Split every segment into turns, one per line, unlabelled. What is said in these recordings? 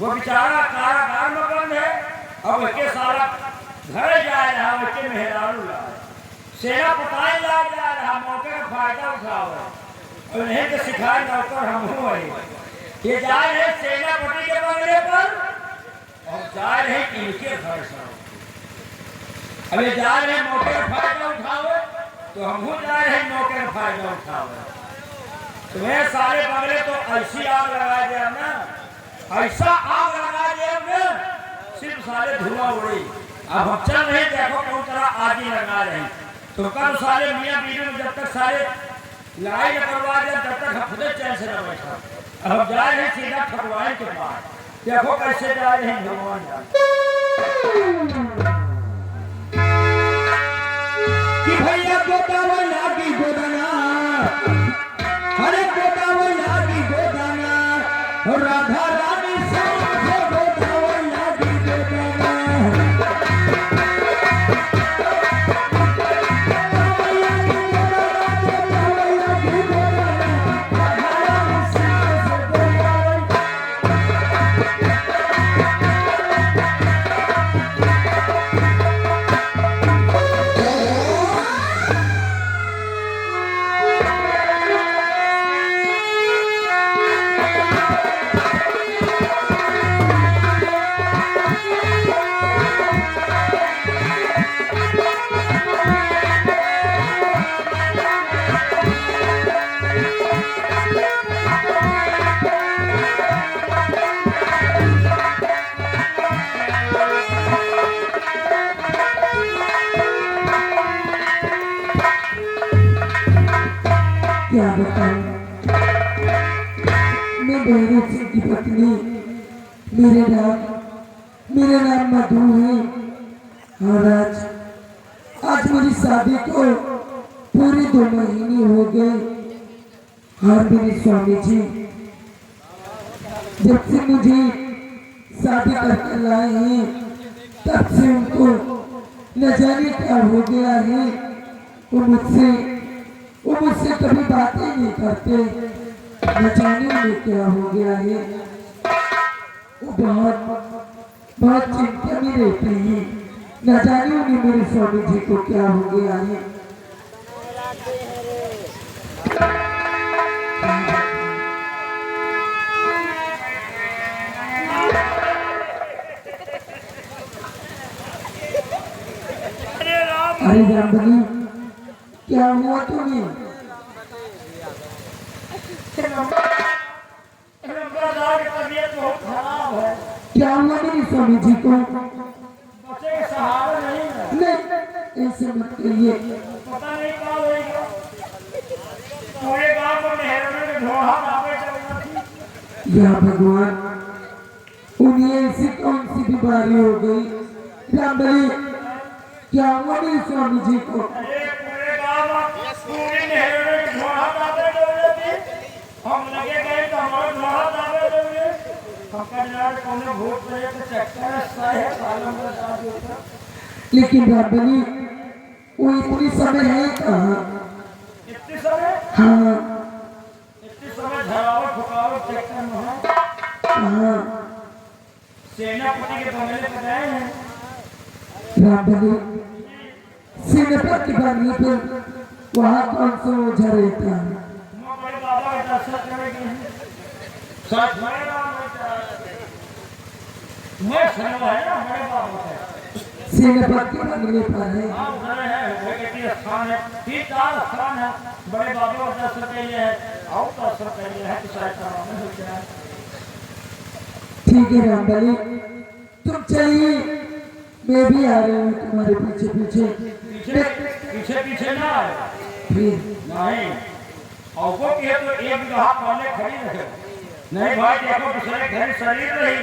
वो बेचारा कारागार में बंद है। अब के सारा घर जा रहा, बच्चे मेहरारू ला सेना पटाई ला जा रहा, मौके का फायदा उठाओ। उन्हें तो सिखाए नौकर हम हुए ये जा रहे सेनापति के बंगले पर और जा रहे इनके घर से। अब ये जा रहे मौके का फायदा उठाओ तो हम जा रहे मौके का फायदा उठाओ। तुम्हें सारे बंगले तो ऐसी आग लगा दिया ना, ऐसा आग लगा दिया ना, सिर्फ सारे धुआं उड़ी। अब हम चल रहे देखो कौन तरह आग लगा रहे। तो कल सारे मियाँ बीवी में जब तक सारे लड़ाई न करवा दिया तब तक हम खुद चैन से न बैठा। अब जा रहे सीधा ठकुराइन के पास, देखो कैसे जा रहे हैं भगवान
कि भैया गोदावा लागी गोदाना, अरे गोदावा लागी गोदाना, राधा रानी से गोदावा लागी गोदाना। क्या बताऊं, मैं बहरे सिंह की पत्नी, मेरे नाम मधु है। और आज मेरी शादी को पूरे 2 महीने हो गए। और मेरे स्वामी जी जब से मुझे शादी करके लाए हैं तब से उनको न जाने क्या हो गया है। वो मुझसे कभी बातें नहीं करते, न जाने में क्या हो गया है। वो बहुत चिंता में रहते हैं, न जाने उन्हें मेरे स्वामी जी को क्या हो गया है। अरे रामबली, क्या हुआ तुम्हें? क्या हुआ मेरे स्वामी जी को?
बच्चे के सहारा नहीं है।
नहीं, ऐसे मत कहिए।
पता नहीं क्या होगा। पूरे गांव में मेहरानों के ढोहा नावे चलना थी।
या भगवान, उन्हें ऐसी कौन सी बीमारी हो गई? रामबली, क्या हुआ मेरे स्वामी जी को?
पूरे गांव में पूरी मेहरानों के ढोहा नावे चलना थी। हम लगे गए तो हमारे ढोहा नावे चलने।
लेकिन रामबली, वो इतनी समय है कहाँ?
इतनी समय?
हाँ,
इतनी समय धरावट फुकावट चक्कर में है।
कहाँ?
सेनापति के बंगले पर गए हैं।
रामबली, सेनापति के बंगले पर वहाँ कौन सा ओझा रहता है?
बड़े बाबा का दर्शन करेंगे। सच में मैं सुना है ना बड़े बाबा का
सेनापति के बंगले पर है।
हाँ उधर है, भगवती स्थान है, 3-4 स्थान है। बड़े बाबा का दर्शन के लिए है और दर्शन के लिए है कि शायद कराने हो जाए।
ठीक है रामबली, तुम चलिए, मैं भी आ रही हूँ तुम्हारे पीछे पीछे।
पीछे पीछे पीछे ना आए
फिर
नहीं, और वो की है तो एक जगह पहले खड़ी रहे। नहीं भाई देखो दूसरे घर शरीर नहीं,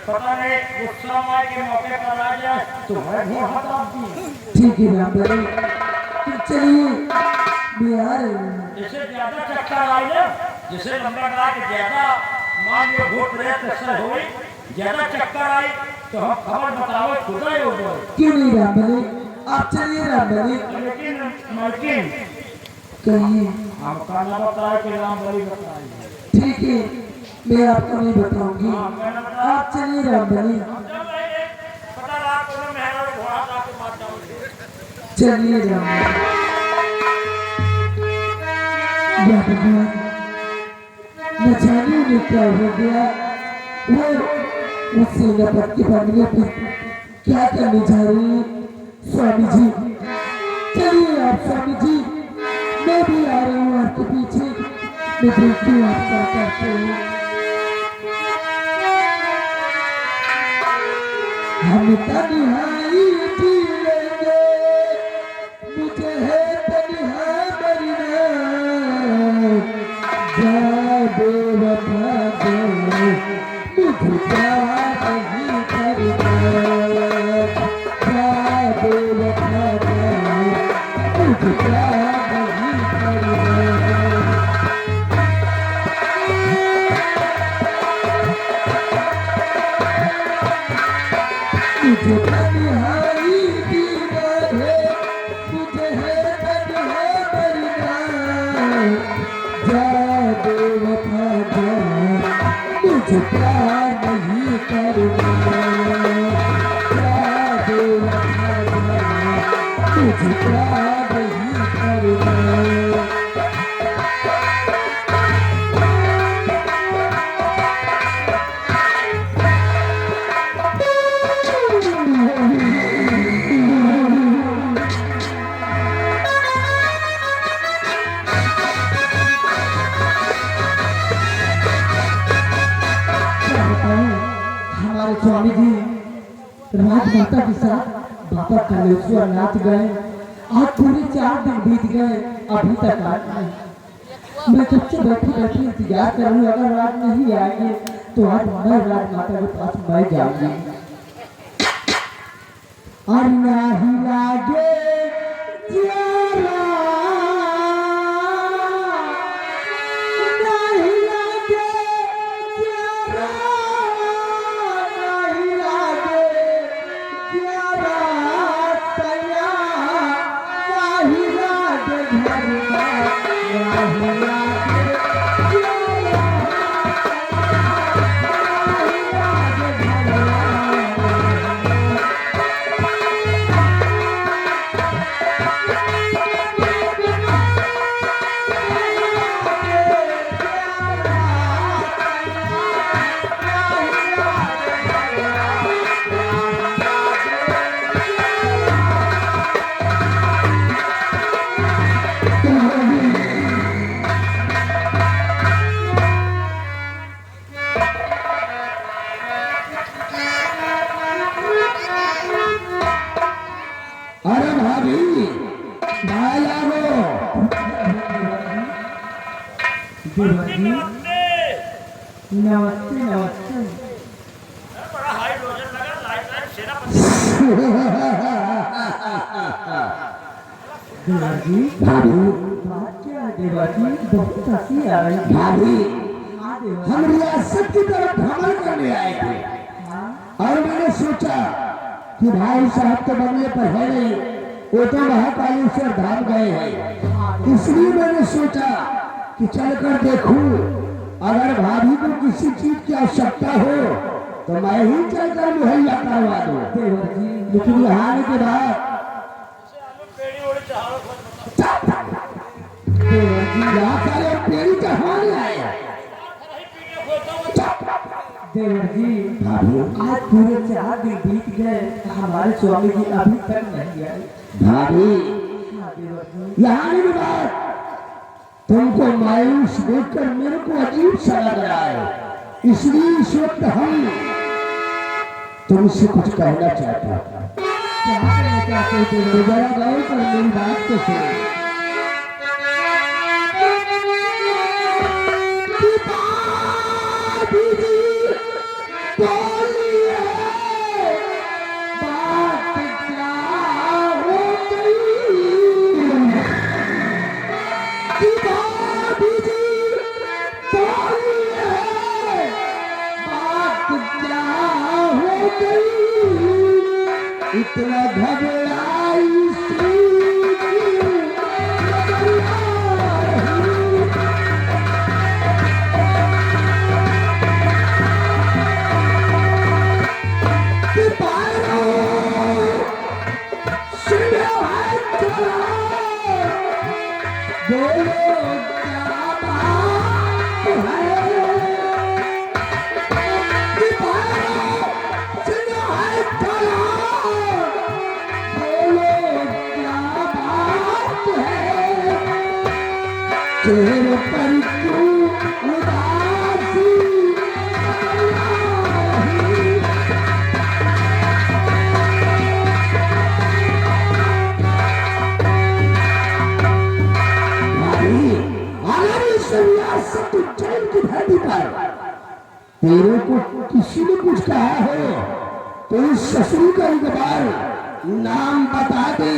पता नहीं गुस्सा मार के मौके पर आ जाए तो मैं भी हटा दी।
ठीक है रामबली, तुम चलिए, मैं आ रही हूँ।
जैसे ज्यादा चक्कर आई ना, जैसे लंबा कहा कि ज्यादा मान लो भूत प्रेत असर हुई, ज्यादा चक्कर आई तो हम खबर बताओ खुदा ही हो गए।
क्यों नहीं रामबली, आप चलिए रामबली।
लेकिन मालकिन
कहिए।
हम खाना बताए कि रामबली बताए।
ठीक है, मैं आपको नहीं बताऊंगी।
हाँ, मैंने बताया।
आप चलिए रामबली,
जब मैंने पता लगा कि उन्होंने मेहरा को घोड़ा ला के मार डाला।
चलिए रामबली। या भगवान, न जाने उन्हें क्या हो गया, वो मुझसे नफरत के बंगले पे क्या करने जा रही है। स्वामी जी चलिए आप स्वामी जी, मैं भी आ रही हूँ आपके पीछे, मैं देखती हूँ आप क्या करते हो। हम तन्हाई जी लेंगे, मुझे है तन्हा मरना, जा बेवफा जा, मुझे प्यार नहीं करना, जा बेवफा जा, मुझे प्यार नहीं करना। मुझे तन्हाई जीना है, मुझे है तन्हा मरना, जा बेवफा जा, मुझे प्यार नहीं करना, जा बेवफा जा, मुझे प्यार नहीं करना। हमारे स्वामी जी राजमाता के साथ बाबा कालेश्वर नाथ गए, आज पूरे 4 दिन बीत गए, अभी तक आज नहीं। मैं कब से बैठी बैठी इंतजार कर रही हूँ, अगर रात नहीं आएंगे तो आज मैं राजमाता के पास मैं जाऊंगी। और नहीं लागे प्यारा, नहीं लागे प्यारा, नहीं लागे प्यारा सैया, नहीं लागे घरवा, नहीं लागे प्यारा, नहीं लागे घरवा। अरे भाभी भाई आओ।
नमस्ते नमस्ते।
नमस्ते नमस्ते।
बड़ा हाइड्रोजन लगा, लाइट सेनापति।
देवाजी भाभी बात क्या है देवाजी, बहुत हंसी आ रही है भाभी। हम रियासत की तरफ भ्रमण करने आए थे और मैंने सोचा कि भाई साहब तो बंगले पर है नहीं, वो तो महाकालेश्वर धाम गए हैं, इसलिए मैंने सोचा कि चलकर देखूं, अगर भाभी को किसी चीज की आवश्यकता हो तो मैं ही चलकर मुहैया करवा दूं। लेकिन यहाँ आने के बाद
पेड़ी ओड़ी चढ़ाओ,
यहाँ सारे पेड़ी चढ़ाने आए हैं। देवर जी भाभी आज पूरे 4 दिन बीत गए, हमारे स्वामी जी अभी तक नहीं आए। भाभी यहाँ आने के बाद तुमको मायूस देखकर मेरे को अजीब सा लग रहा है, इसलिए इस वक्त हम तुमसे कुछ कहना चाहते हैं। क्या कहना चाहते थे? जरा गौर कर मेरी बात को सुनो। इतना घबराई
कर। तेरे को किसी ने कुछ कहा हो तो इस ससुर का एक बार नाम बता दे,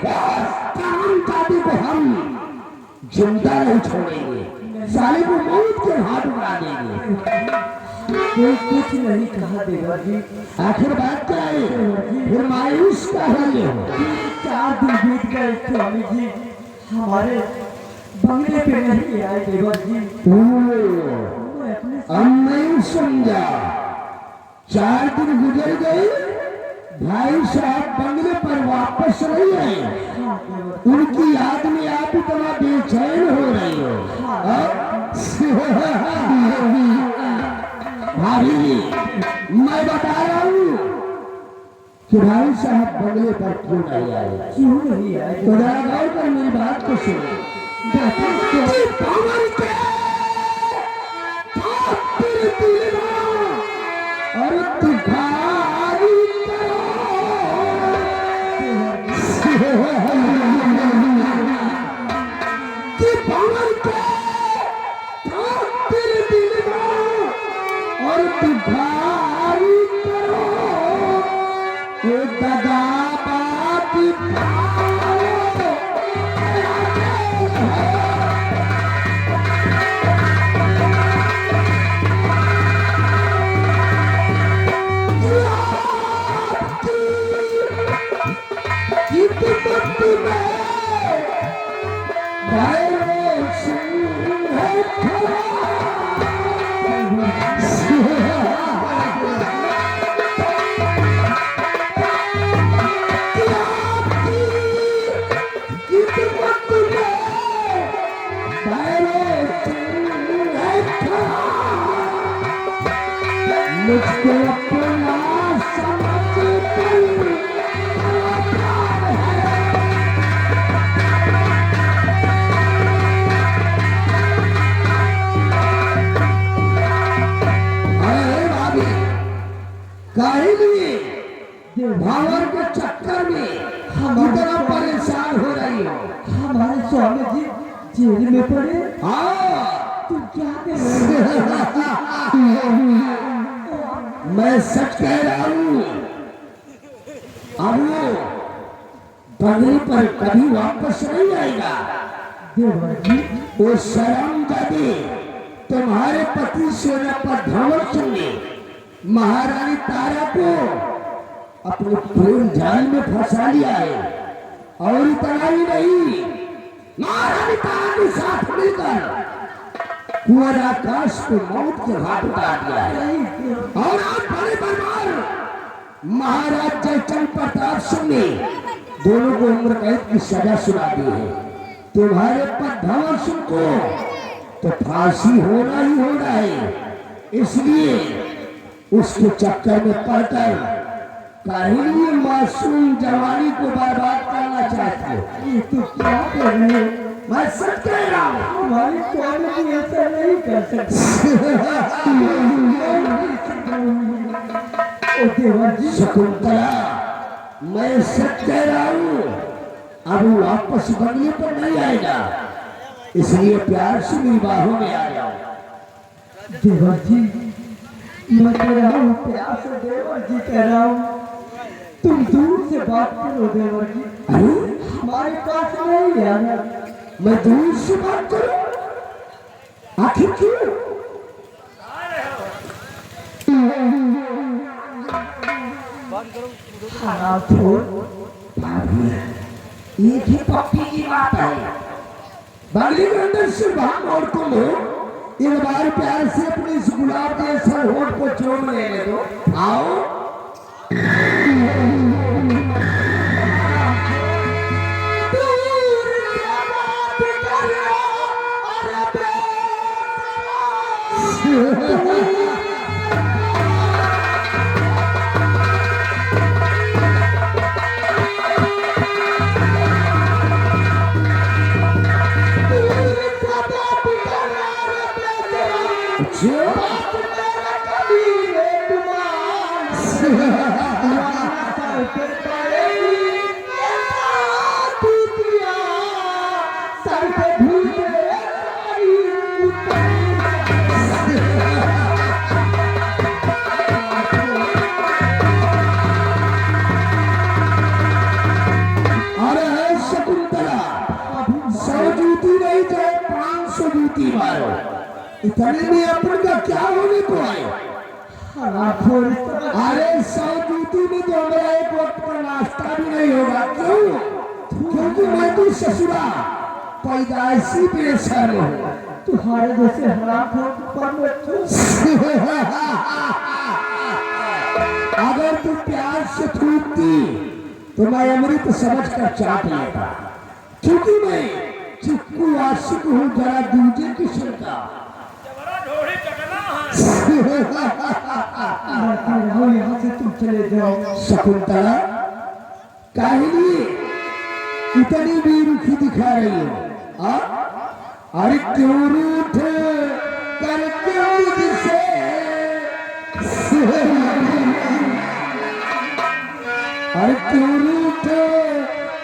काम दादी को हम जिंदा नहीं छोड़ेंगे, साले को मौत के हाथ उड़ा देंगे।
कोई कुछ नहीं कहा देवर जी।
आखिर बात क्या है, फिर मायूस का है।
4 दिन बीत गए स्वामी जी, हमारे बंगले पे नहीं आए देवर जी। मैं अपने
अब नहीं समझा, 4 दिन गुजर गए, भाई साहब बंगले पर वापस नहीं आए, उनकी याद में आप इतना बेचैन हो रही हो। भाभी मैं बता रहा हूँ कि भाई साहब बंगले पर क्यों नहीं आए,
क्यों नहीं आए?
तो जरा गौर कर मेरी बात को सुनो। और तुखारी और तुखारी करो ये दादा बात मुझको अपना समझती भावर के चक्कर में हम इतना परेशान हो रही हो।
हमारे स्वामी जी जेल में पड़े।
हाँ
तुम क्या कर रहे हो?
मैं सच कह रहा हूँ, अब वो बंगले पर कभी वापस नहीं आएगा।
देवर जी
वो शर्म दादी तुम्हारे पति सेनापति धवल सिंह ने महारानी तारा को अपने प्रेम जाल में फंसा लिया है, और इतना ही नहीं, महारानी तारा के साथ मिलकर कुंवर आकाश को मौत के घाट उतार दिया है। और आप बड़े बलवान महाराज जयचंद प्रताप सिंह ने दोनों को उम्र कैद की सजा सुना दी है। तुम्हारे पद धवल सिंह को तो फांसी होना ही होना है, इसलिए उसके चक्कर में पड़कर काहे मासूम जवानी को बर्बाद करना चाहते हो।
ये तो क्या कर रहे हो?
मैं सच कह रहा हूँ,
हमारे स्वामी जी ऐसा नहीं कर सकते। ओ देवर जी
शकुंतला मैं सच कह रहा हूँ, अब वो वापस बंगले पर नहीं आएगा, इसलिए प्यार से मेरी बाहों में आ जाओ।
देवर जी मैं कह रहा हूँ, प्यार से देवर जी कह रहा हूँ, तुम दूर से बात करो देवर जी,
अरे
हमारे पास नहीं आना।
मैं दूर से बात करूं, आखिर क्यों?
खाना छोड़।
भाभी एक ही पप्पी की बात है, बंगले के अंदर सिर्फ हम और तुम हो। एक बार प्यार से अपने इस गुलाब जैसे होठ को चूम लेने दो, आओ। इतने में अपन का क्या होने को है?
हरामखोर।
अरे 100 जूती में तो हमारा एक वक्त का नाश्ता भी नहीं होगा। क्यों? क्योंकि मैं तो ससुरा पैदाइशी बेशर्म हूँ।
तुम्हारे जैसे हरामखोर पर
अगर तू प्यार से थूकती तो मैं अमृत समझ कर चाट लेता, क्योंकि मैं चिक्कू आशिक हूँ जरा दूजे किस्म का।
जबरा ढोड़ी चकना है।
रहो यहाँ से, तुम चले जाओ।
शकुंतला काहे लिए इतनी बेरुखी दिखा रही हो? अरे क्यों रूठ करके मुझसे? अरे क्यों रूठ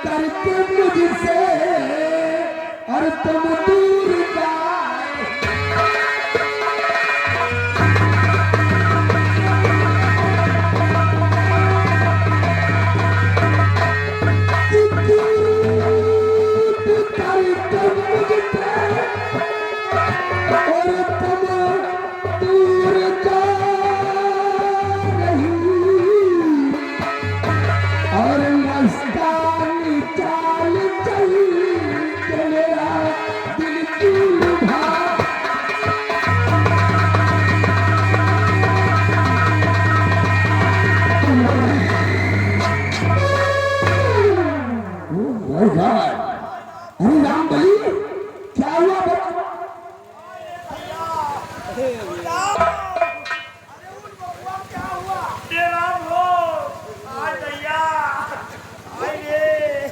करके मुझसे? अरे तुम दूर का अरे राम बली क्या हुआ?
राम हो आज भैया आइए।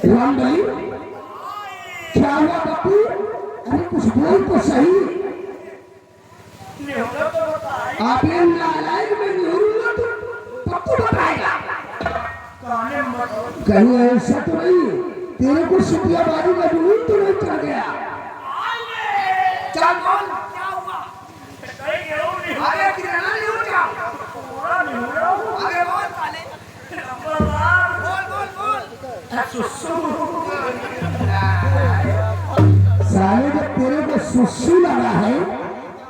राम बली क्या हुआ बापू? अरे कुछ बोल तो सही।
निहोरा तो बताइए।
आपने नारायण में निहुरा तो पक्का बताएगा।
कहने मत।
कहीं ऐसा तो नहीं तेरे को शुक्रियाबाजी का जुनून तो नहीं चढ़ गया?
चल बोल क्या हुआ? कहीं गेहूं नहीं हुआ।
अरे किराना नहीं हो क्या?
पूरा नहीं हुआ।
अरे बोल साले,
नंबरदार
बोल बोल बोल।
सुसु
साले जब तेरे को सुसु लगा है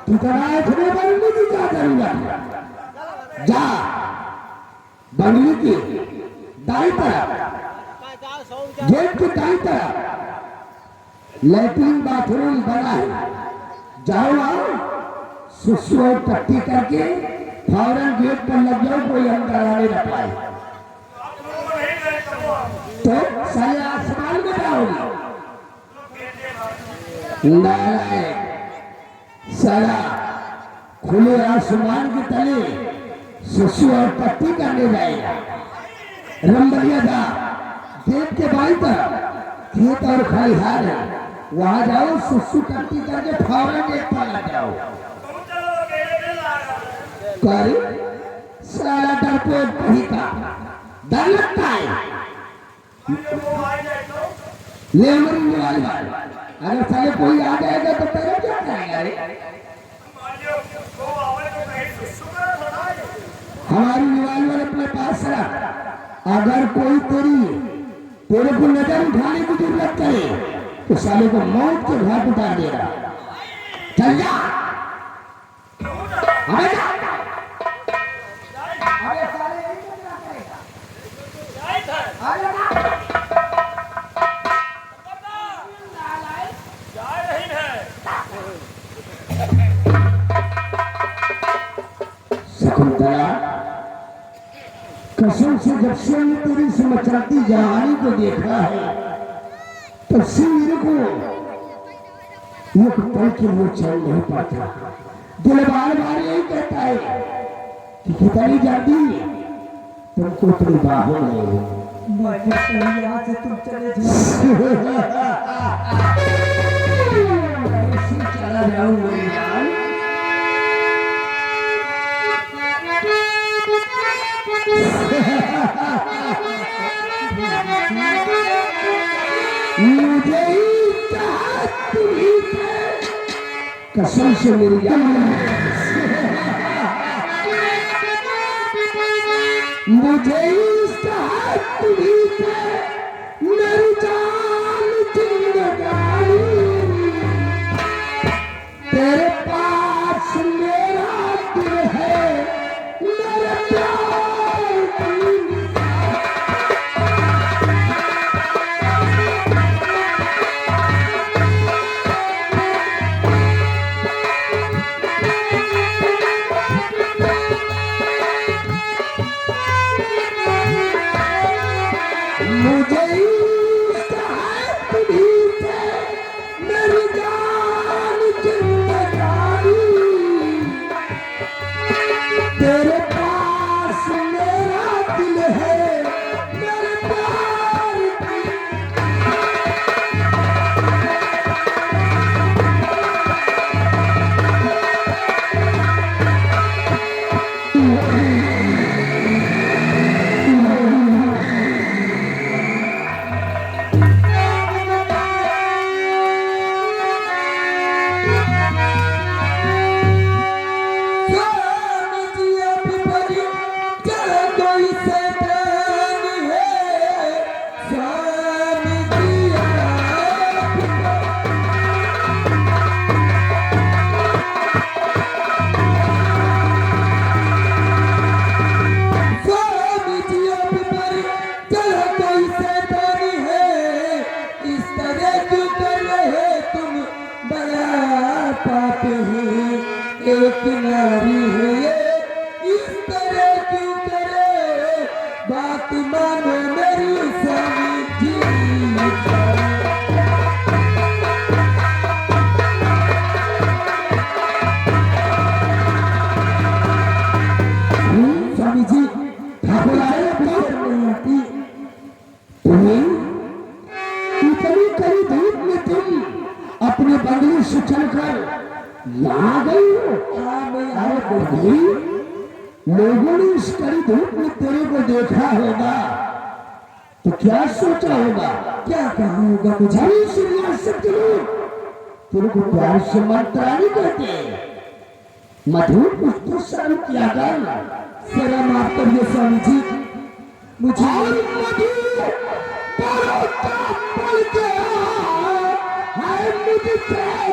तो तेरा इतने बंगले की क्या करूंगा? जा बंगले की दाई तरफ, गेट की दाई तरफ लैट्रिन बाथरूम बना है। जाओ आओ सुसु और पट्टी करके फौरन गेट पर लग जाओ, कोई अंदर आने न पाए। तो साले आसमान में जाओगे? नारायण साला खुले आसमान के तले सुसु और पट्टी करने जाएगा। रंबलिया जा गेट के बाई तरफ खेत और खलिहान है, वहां जाओ सुसु पट्टी करके फौरन गेट पर लग जाओ। कर साला डरपोक कहीं का डर लगता है। लेमन वाली अगर साले कोई आ जाएगा तो तेरा क्या करेगा रे? हमारी रिवाल्वर अपने पास रख। अगर कोई तेरे को नजर उठाने की जरूरत करे तो साले को मौत के घाट उतार देगा। चल जा अबे जा।
अरे साले यही तो क्या करेगा? अरे ना
शकुंतला कसम से जब से मैं तेरी से मचलती जवानी को देखा है तब से मेरे को एक पल के लिए चल नहीं पाता। दिल बार बार यही कहता है कि कितनी जल्दी तुमको अपनी बाहों में
यहाँ से तुम चले जाओ।
चला जाऊंगा यार। मुझे कसम से मेरी जान, मुझे मेरी जान जिंदगानी तेरे पास तेरे पास मेरा दिल है मेरे प्यार की।
स्वामी जी अब बड़ी चल कोई शैतान है। स्वामी जी अब स्वामी जी अब बड़ी चल कोई शैतान है। इस तरह क्यों कर रहे तुम बड़ा पाप है। एक नारी है ये इस तरह क्यों करे। बात मानो मेरी स्वामी जी।
स्वामी जी ठाकुर आए
फिर नहीं आती।
तुम्हें इतनी कड़ी धूप में तुम अपने बंगले से चलकर यहाँ गई हो।
हाँ मैं
अरे बंगली लोगों ने इस कड़ी धूप में तेरे को देखा होगा तो क्या सोचा होगा।
क्या कहा होगा मुझे।
अरे इस रियासत के लोग तेरे को प्यार से मंत्राणी कहते। मधुर कुछ तो शर्म किया कर।
जरा माफ करिए स्वामी जी मुझे।
और मधुर पल गया है मुझसे